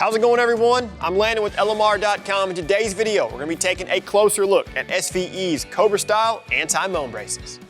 How's it going, everyone? I'm Landon with LMR.com. In today's video, we're going to be taking a closer look at SVE's Cobra style anti-moan braces.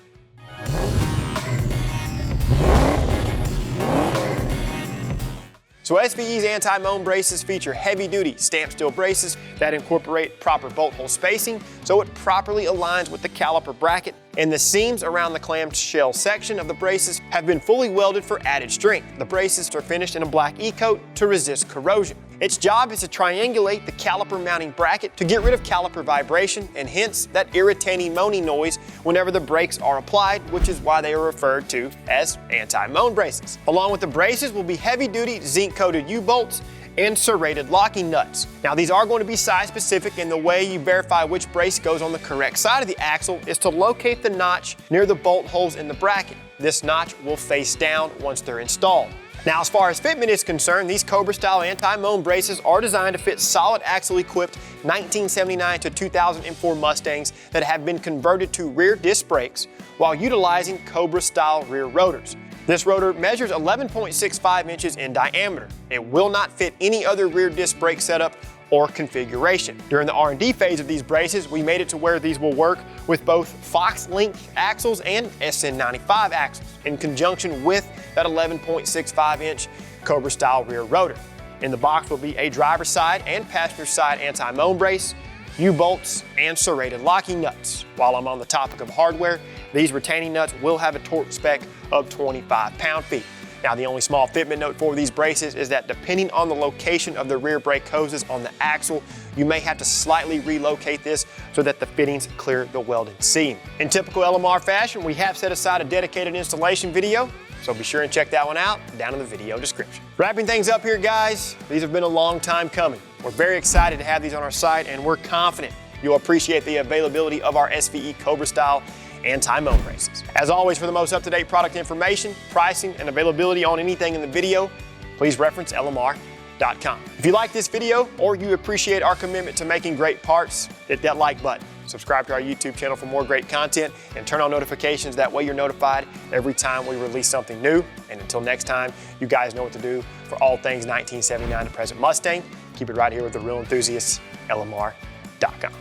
So SVE's anti-moan braces feature heavy-duty stamped steel braces that incorporate proper bolt hole spacing so it properly aligns with the caliper bracket, and the seams around the clamshell section of the braces have been fully welded for added strength. The braces are finished in a black E-coat to resist corrosion. Its job is to triangulate the caliper mounting bracket to get rid of caliper vibration and hence that irritating moaning noise whenever the brakes are applied, which is why they are referred to as anti-moan braces. Along with the braces will be heavy-duty zinc-coated U-bolts and serrated locking nuts. Now these are going to be size specific, and the way you verify which brace goes on the correct side of the axle is to locate the notch near the bolt holes in the bracket. This notch will face down once they're installed. Now, as far as fitment is concerned, these Cobra style anti-moan braces are designed to fit solid axle equipped 1979 to 2004 Mustangs that have been converted to rear disc brakes while utilizing Cobra style rear rotors. This rotor measures 11.65 inches in diameter. It will not fit any other rear disc brake setup or configuration. During the R&D phase of these braces, we made it to where these will work with both Fox length axles and SN95 axles in conjunction with that 11.65 inch Cobra style rear rotor. In the box will be a driver's side and passenger side anti-moan brace, U-bolts, and serrated locking nuts. While I'm on the topic of hardware, these retaining nuts will have a torque spec of 25 pound-feet. Now, the only small fitment note for these braces is that depending on the location of the rear brake hoses on the axle, you may have to slightly relocate this so that the fittings clear the welded seam. In typical LMR fashion, we have set aside a dedicated installation video, so be sure and check that one out down in the video description. Wrapping things up here, guys, these have been a long time coming. We're very excited to have these on our site, and we're confident you'll appreciate the availability of our SVE Cobra style anti-moan braces. As always, for the most up-to-date product information, pricing, and availability on anything in the video, please reference LMR.com. If you like this video or you appreciate our commitment to making great parts, hit that like button. Subscribe to our YouTube channel for more great content and turn on notifications. That way you're notified every time we release something new. And until next time, you guys know what to do for all things 1979 to present Mustang. Keep it right here with the real enthusiasts, LMR.com.